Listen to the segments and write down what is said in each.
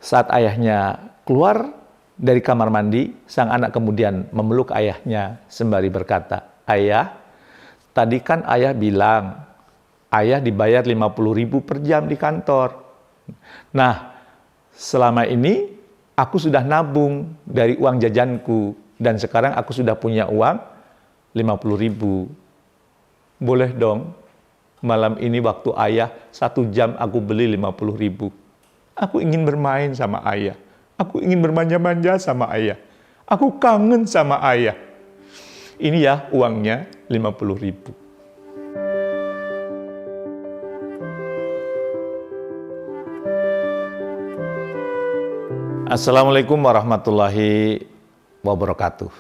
Saat ayahnya keluar dari kamar mandi, sang anak kemudian memeluk ayahnya sembari berkata, "Ayah, tadi kan ayah bilang, ayah dibayar 50.000 per jam di kantor. Nah, selama ini aku sudah nabung dari uang jajanku dan sekarang aku sudah punya uang 50.000. Boleh dong, malam ini waktu ayah 1 jam aku beli 50.000. Aku ingin bermain sama ayah. Aku ingin bermanja-manja sama ayah. Aku kangen sama ayah. Ini ya uangnya 50.000. Assalamualaikum warahmatullahi wabarakatuh.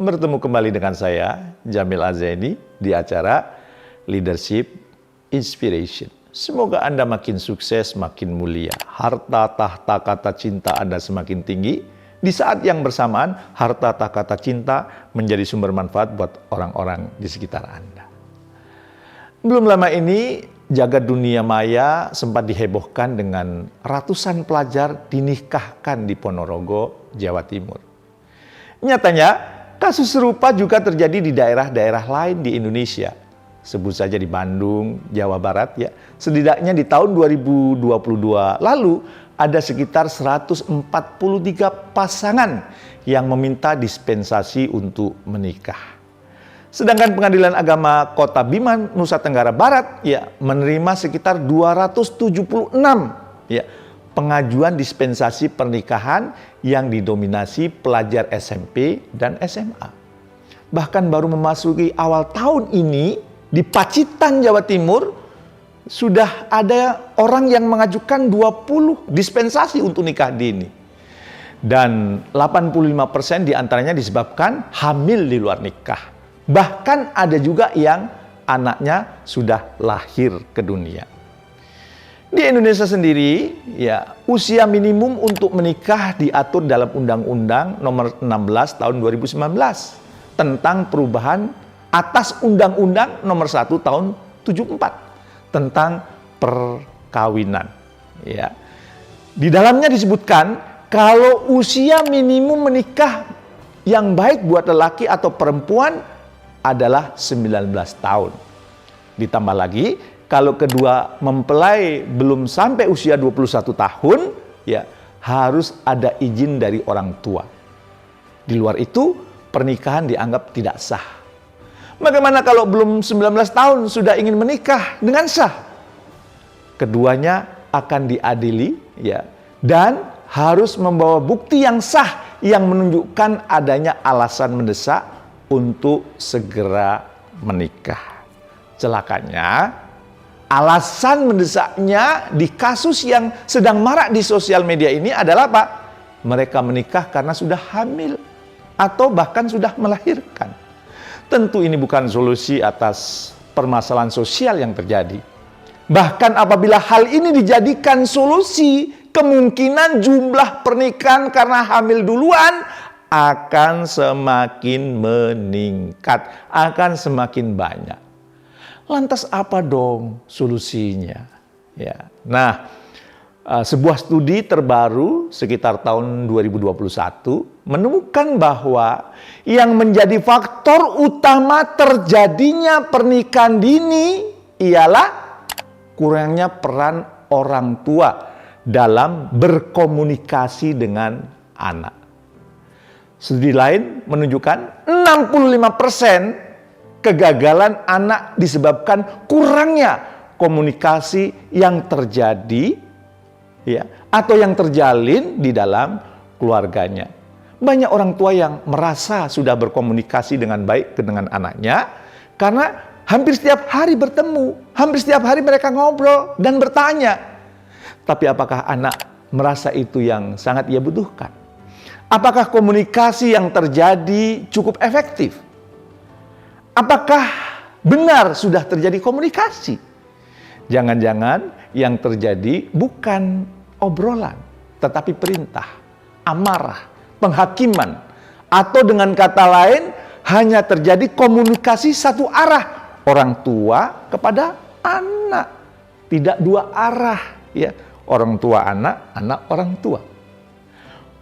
Bertemu kembali dengan saya, Jamil Azeni, di acara Leadership Inspiration. Semoga Anda makin sukses, makin mulia. Harta, tahta, kata cinta Anda semakin tinggi. Di saat yang bersamaan, harta, tahta, kata cinta menjadi sumber manfaat buat orang-orang di sekitar Anda. Belum lama ini, jagat dunia maya sempat dihebohkan dengan ratusan pelajar dinikahkan di Ponorogo, Jawa Timur. Nyatanya, kasus serupa juga terjadi di daerah-daerah lain di Indonesia. Sebut saja di Bandung, Jawa Barat ya. Setidaknya di tahun 2022 lalu ada sekitar 143 pasangan yang meminta dispensasi untuk menikah. Sedangkan Pengadilan Agama Kota Bima, Nusa Tenggara Barat ya menerima sekitar 276 ya pengajuan dispensasi pernikahan yang didominasi pelajar SMP dan SMA. Bahkan baru memasuki awal tahun ini di Pacitan, Jawa Timur, sudah ada orang yang mengajukan 20 dispensasi untuk nikah dini. Dan 85% diantaranya disebabkan hamil di luar nikah. Bahkan ada juga yang anaknya sudah lahir ke dunia. Di Indonesia sendiri, ya usia minimum untuk menikah diatur dalam Undang-Undang Nomor 16 Tahun 2019 tentang perubahan atas Undang-Undang Nomor 1 Tahun 74 tentang perkawinan. Ya. Di dalamnya disebutkan kalau usia minimum menikah yang baik buat lelaki atau perempuan adalah 19 tahun. Ditambah lagi kalau kedua mempelai belum sampai usia 21 tahun, ya harus ada izin dari orang tua. Di luar itu pernikahan dianggap tidak sah. Bagaimana kalau belum 19 tahun sudah ingin menikah dengan sah? Keduanya akan diadili ya dan harus membawa bukti yang sah yang menunjukkan adanya alasan mendesak untuk segera menikah. Celakanya, alasan mendesaknya di kasus yang sedang marak di sosial media ini adalah apa? Mereka menikah karena sudah hamil atau bahkan sudah melahirkan. Tentu ini bukan solusi atas permasalahan sosial yang terjadi. Bahkan apabila hal ini dijadikan solusi, kemungkinan jumlah pernikahan karena hamil duluan akan semakin meningkat, akan semakin banyak. Lantas apa dong solusinya? Ya. Nah, sebuah studi terbaru sekitar tahun 2021 menemukan bahwa yang menjadi faktor utama terjadinya pernikahan dini ialah kurangnya peran orang tua dalam berkomunikasi dengan anak. Studi lain menunjukkan 65% kegagalan anak disebabkan kurangnya komunikasi yang terjadi ya, atau yang terjalin di dalam keluarganya. Banyak orang tua yang merasa sudah berkomunikasi dengan baik dengan anaknya karena hampir setiap hari bertemu, hampir setiap hari mereka ngobrol dan bertanya. Tapi apakah anak merasa itu yang sangat ia butuhkan? Apakah komunikasi yang terjadi cukup efektif? Apakah benar sudah terjadi komunikasi? Jangan-jangan yang terjadi bukan obrolan, tetapi perintah, amarah, penghakiman, atau dengan kata lain hanya terjadi komunikasi satu arah orang tua kepada anak, tidak dua arah ya. orang tua anak, anak orang tua.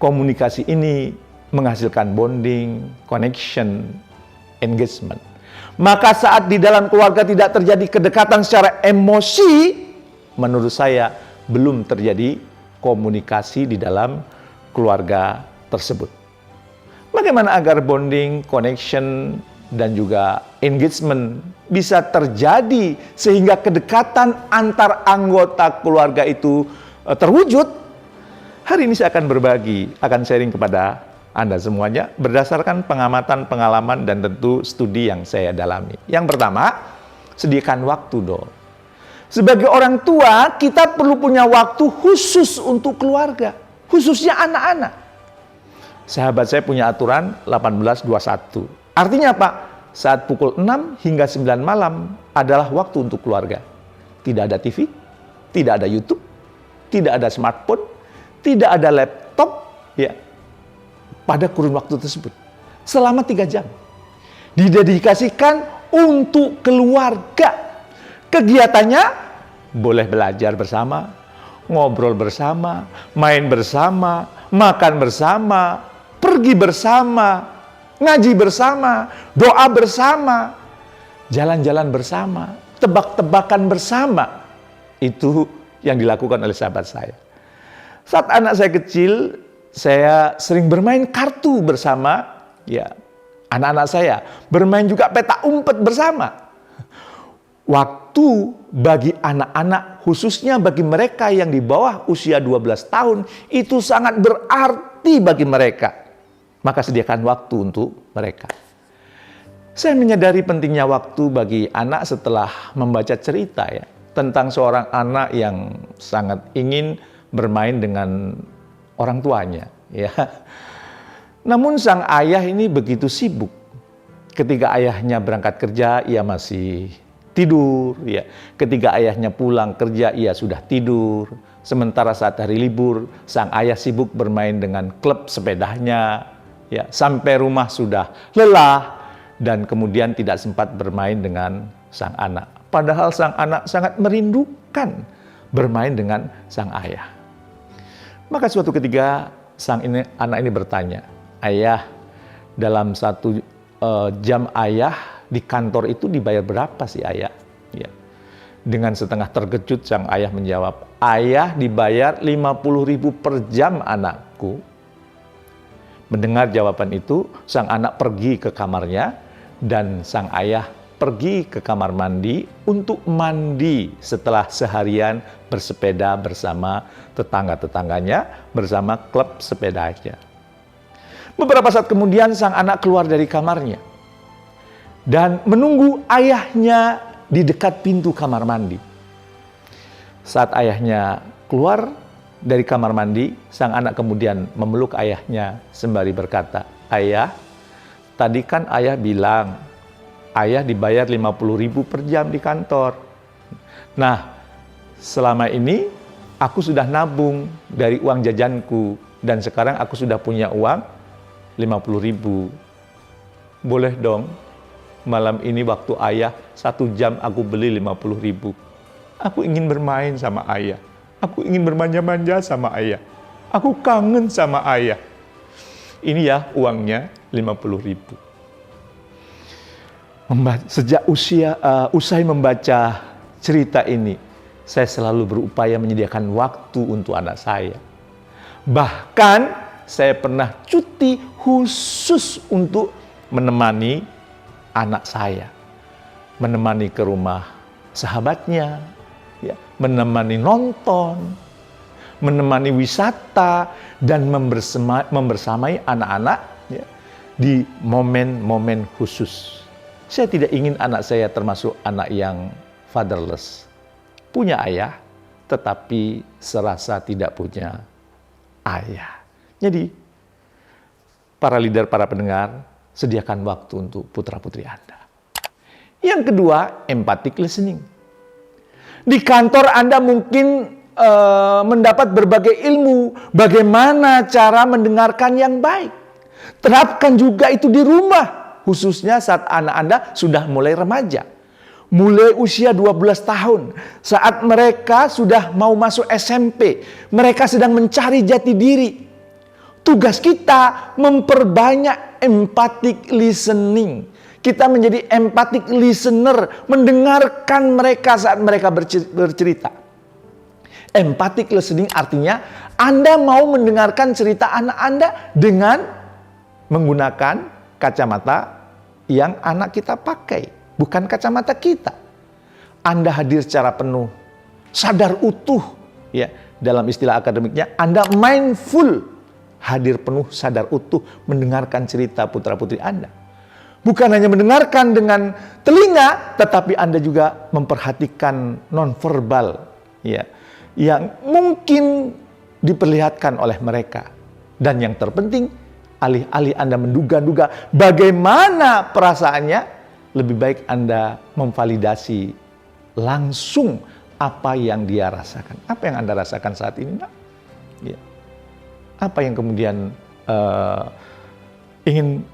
Komunikasi ini menghasilkan bonding, connection, engagement. Maka saat di dalam keluarga tidak terjadi kedekatan secara emosi, menurut saya belum terjadi komunikasi di dalam keluarga tersebut. Bagaimana agar bonding, connection, dan juga engagement bisa terjadi sehingga kedekatan antar anggota keluarga itu terwujud? Hari ini saya akan berbagi, akan sharing kepada Anda semuanya berdasarkan pengamatan, pengalaman, dan tentu studi yang saya dalami. Yang pertama, sediakan waktu dong. Sebagai orang tua, kita perlu punya waktu khusus untuk keluarga, khususnya anak-anak. Sahabat saya punya aturan 18-21. Artinya apa? Saat pukul 6 hingga 9 malam adalah waktu untuk keluarga. Tidak ada TV, tidak ada YouTube, tidak ada smartphone, tidak ada laptop, ya. Pada kurun waktu tersebut selama 3 jam didedikasikan untuk keluarga. Kegiatannya boleh belajar bersama, ngobrol bersama, main bersama, makan bersama, pergi bersama, ngaji bersama, doa bersama, jalan-jalan bersama, tebak-tebakan bersama. Itu yang dilakukan oleh sahabat saya. Saat anak saya kecil, saya sering bermain kartu bersama, ya, anak-anak saya. Bermain juga petak umpet bersama. Waktu bagi anak-anak, khususnya bagi mereka yang di bawah usia 12 tahun, itu sangat berarti bagi mereka. Maka sediakan waktu untuk mereka. Saya menyadari pentingnya waktu bagi anak setelah membaca cerita, ya, tentang seorang anak yang sangat ingin bermain dengan orang tuanya, ya. Namun sang ayah ini begitu sibuk. Ketika ayahnya berangkat kerja, ia masih tidur, ya. Ketika ayahnya pulang kerja, ia sudah tidur. Sementara saat hari libur, sang ayah sibuk bermain dengan klub sepedanya, ya. Sampai rumah sudah lelah dan kemudian tidak sempat bermain dengan sang anak. Padahal sang anak sangat merindukan bermain dengan sang ayah. Maka suatu ketika anak ini bertanya, "Ayah, dalam 1 jam ayah di kantor itu dibayar berapa sih ayah?" Ya. Dengan setengah terkejut sang ayah menjawab, "Ayah dibayar 50.000 per jam anakku." Mendengar jawaban itu, sang anak pergi ke kamarnya dan sang ayah pergi ke kamar mandi untuk mandi setelah seharian bersepeda bersama tetangga-tetangganya, bersama klub sepedanya. Beberapa saat kemudian sang anak keluar dari kamarnya dan menunggu ayahnya di dekat pintu kamar mandi. Saat ayahnya keluar dari kamar mandi, sang anak kemudian memeluk ayahnya sembari berkata, "Ayah, tadi kan ayah bilang ayah dibayar 50.000 per jam di kantor. Nah, selama ini aku sudah nabung dari uang jajanku dan sekarang aku sudah punya uang 50.000. Boleh dong malam ini waktu ayah 1 jam aku beli 50.000. Aku ingin bermain sama ayah. Aku ingin bermanja-manja sama ayah. Aku kangen sama ayah. Ini ya uangnya 50.000. Sejak usai membaca cerita ini, saya selalu berupaya menyediakan waktu untuk anak saya. Bahkan saya pernah cuti khusus untuk menemani anak saya. Menemani ke rumah sahabatnya, ya, menemani nonton, menemani wisata, dan membersamai anak-anak, ya, di momen-momen khusus. Saya tidak ingin anak saya termasuk anak yang fatherless. Punya ayah, tetapi serasa tidak punya ayah. Jadi, para leader, para pendengar, sediakan waktu untuk putra-putri Anda. Yang kedua, empathic listening. Di kantor Anda mungkin mendapat berbagai ilmu bagaimana cara mendengarkan yang baik. Terapkan juga itu di rumah, khususnya saat anak Anda sudah mulai remaja. mulai usia 12 tahun, saat mereka sudah mau masuk SMP, mereka sedang mencari jati diri. Tugas kita memperbanyak empathic listening. Kita menjadi empathic listener, mendengarkan mereka saat mereka bercerita. Empathic listening artinya Anda mau mendengarkan cerita anak Anda dengan menggunakan kacamata yang anak kita pakai, bukan kacamata kita. Anda hadir secara penuh, sadar utuh, ya. Dalam istilah akademiknya, Anda mindful, hadir penuh, sadar utuh, mendengarkan cerita putra-putri Anda. Bukan hanya mendengarkan dengan telinga, tetapi Anda juga memperhatikan nonverbal, ya, yang mungkin diperlihatkan oleh mereka. Dan yang terpenting, alih-alih Anda menduga-duga bagaimana perasaannya, lebih baik Anda memvalidasi langsung apa yang dia rasakan. Apa yang Anda rasakan saat ini, Nak? Ya. Apa yang kemudian ingin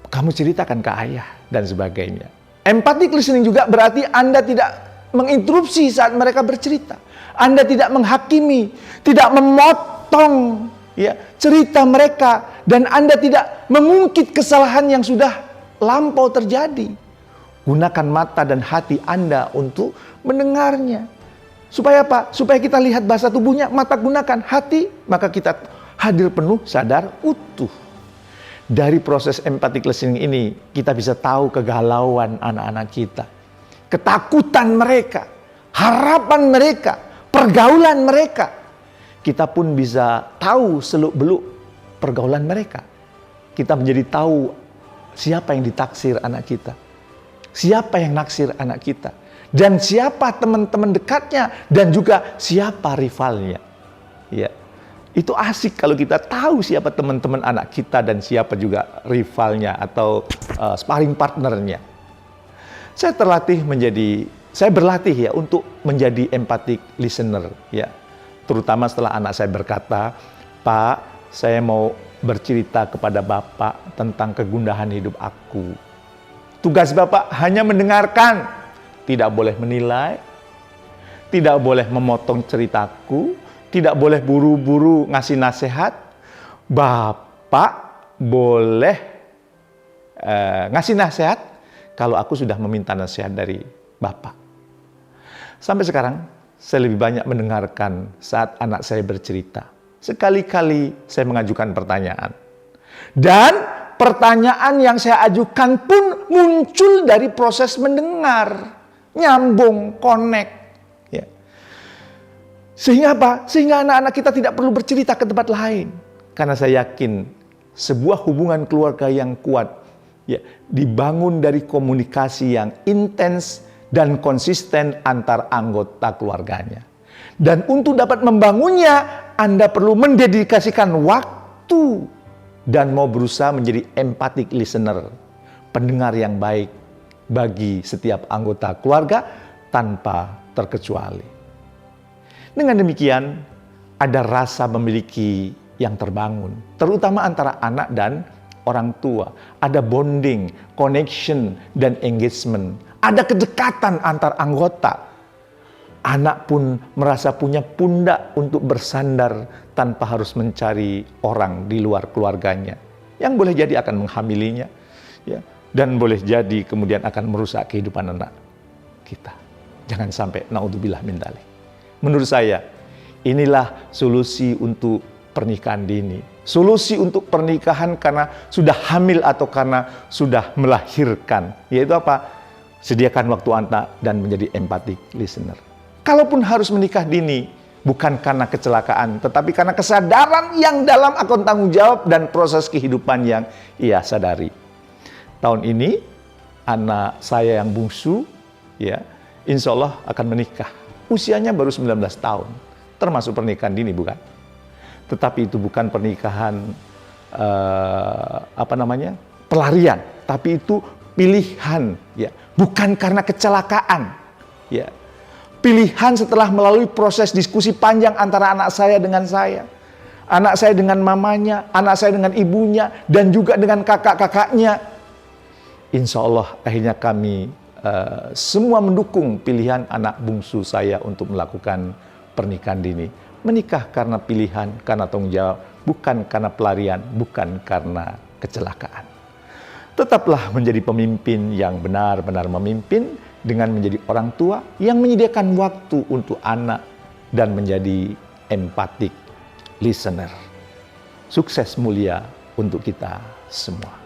kamu ceritakan ke ayah dan sebagainya. Empathic listening juga berarti Anda tidak menginterupsi saat mereka bercerita. Anda tidak menghakimi, tidak memotong, ya, cerita mereka, dan Anda tidak mengungkit kesalahan yang sudah lampau terjadi. Gunakan mata dan hati Anda untuk mendengarnya. Supaya apa? Supaya kita lihat bahasa tubuhnya. Mata gunakan, hati, maka kita hadir penuh, sadar, utuh. Dari proses empathic listening ini, kita bisa tahu kegalauan anak-anak kita, ketakutan mereka, harapan mereka, pergaulan mereka. Kita pun bisa tahu seluk-beluk pergaulan mereka. Kita menjadi tahu siapa yang ditaksir anak kita, siapa yang naksir anak kita, dan siapa teman-teman dekatnya, dan juga siapa rivalnya. Ya, itu asik kalau kita tahu siapa teman-teman anak kita dan siapa juga rivalnya atau sparring partnernya. Saya berlatih ya untuk menjadi empathic listener, ya. Terutama setelah anak saya berkata, "Pak, saya mau bercerita kepada Bapak tentang kegundahan hidup aku." Tugas Bapak hanya mendengarkan, tidak boleh menilai, tidak boleh memotong ceritaku, tidak boleh buru-buru ngasih nasihat. Bapak boleh ngasih nasihat kalau aku sudah meminta nasihat dari Bapak. Sampai sekarang, saya lebih banyak mendengarkan saat anak saya bercerita. Sekali-kali saya mengajukan pertanyaan. Dan pertanyaan yang saya ajukan pun muncul dari proses mendengar. Nyambung, connect. Ya. Sehingga apa? Sehingga anak-anak kita tidak perlu bercerita ke tempat lain. Karena saya yakin sebuah hubungan keluarga yang kuat, ya, dibangun dari komunikasi yang intens dan konsisten antar anggota keluarganya. Dan untuk dapat membangunnya, Anda perlu mendedikasikan waktu dan mau berusaha menjadi empathic listener, pendengar yang baik bagi setiap anggota keluarga tanpa terkecuali. Dengan demikian, ada rasa memiliki yang terbangun, terutama antara anak dan orang tua. Ada bonding, connection, dan engagement. Ada kedekatan antar anggota. Anak pun merasa punya pundak untuk bersandar tanpa harus mencari orang di luar keluarganya, yang boleh jadi akan menghamilinya, ya, dan boleh jadi kemudian akan merusak kehidupan anak kita. Jangan sampai naudzubillah min dzalik. Menurut saya, inilah solusi untuk pernikahan dini. Solusi untuk pernikahan karena sudah hamil atau karena sudah melahirkan. Yaitu apa? Sediakan waktu anak dan menjadi empathic listener. Kalaupun harus menikah dini, bukan karena kecelakaan, tetapi karena kesadaran yang dalam akan tanggung jawab dan proses kehidupan yang ia sadari. Tahun ini, anak saya yang bungsu, ya, insya Allah akan menikah. Usianya baru 19 tahun, termasuk pernikahan dini, bukan? Tetapi itu bukan pernikahan, pelarian, tapi itu pilihan, ya, bukan karena kecelakaan, ya. Pilihan setelah melalui proses diskusi panjang antara anak saya dengan saya, anak saya dengan mamanya, anak saya dengan ibunya, dan juga dengan kakak-kakaknya. Insya Allah akhirnya kami semua mendukung pilihan anak bungsu saya untuk melakukan pernikahan dini. Menikah karena pilihan, karena tanggung jawab, bukan karena pelarian, bukan karena kecelakaan. Tetaplah menjadi pemimpin yang benar-benar memimpin dengan menjadi orang tua yang menyediakan waktu untuk anak dan menjadi empathic listener. Sukses mulia untuk kita semua.